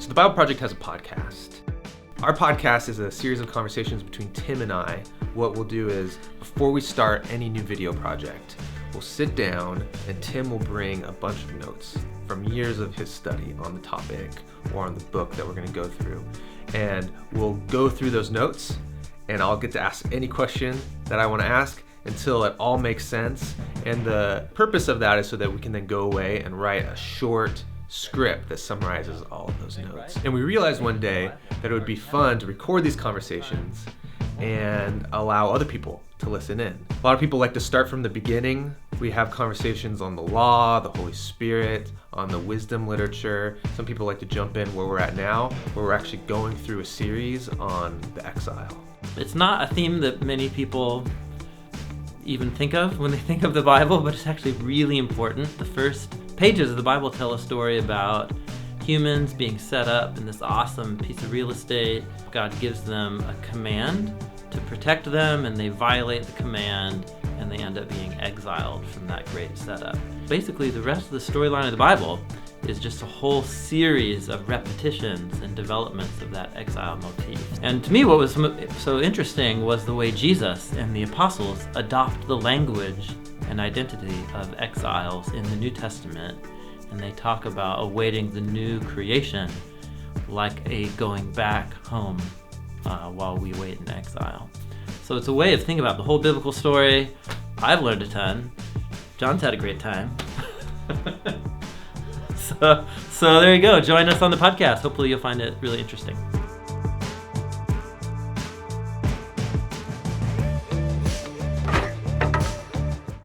So the Bible Project has a podcast. Our podcast is a series of conversations between Tim and I. What we'll do is, before we start any new video project, we'll sit down and Tim will bring a bunch of notes from years of his study on the topic or on the book that we're going to go through. And we'll go through those notes and I'll get to ask any question that I want to ask until it all makes sense. And the purpose of that is so that we can then go away and write a short script that summarizes all of those notes. And we realized one day that it would be fun to record these conversations and allow other people to listen in. A lot of people like to start from the beginning. We have conversations on the law, the Holy Spirit, on the wisdom literature. Some people like to jump in where we're at now, where we're actually going through a series on the Exile. It's not a theme that many people even think of when they think of the Bible, but it's actually really important. The first pages of the Bible tell a story about humans being set up in this awesome piece of real estate. God gives them a command to protect them, and they violate the command, and they end up being exiled from that great setup. Basically, the rest of the storyline of the Bible is just a whole series of repetitions and developments of that exile motif. And to me, what was so interesting was the way Jesus and the apostles adopt the language and identity of exiles in the New Testament. And they talk about awaiting the new creation like a going back home while we wait in exile. So it's a way of thinking about the whole biblical story. I've learned a ton. John's had a great time. So there you go. Join us on the podcast. Hopefully you'll find it really interesting.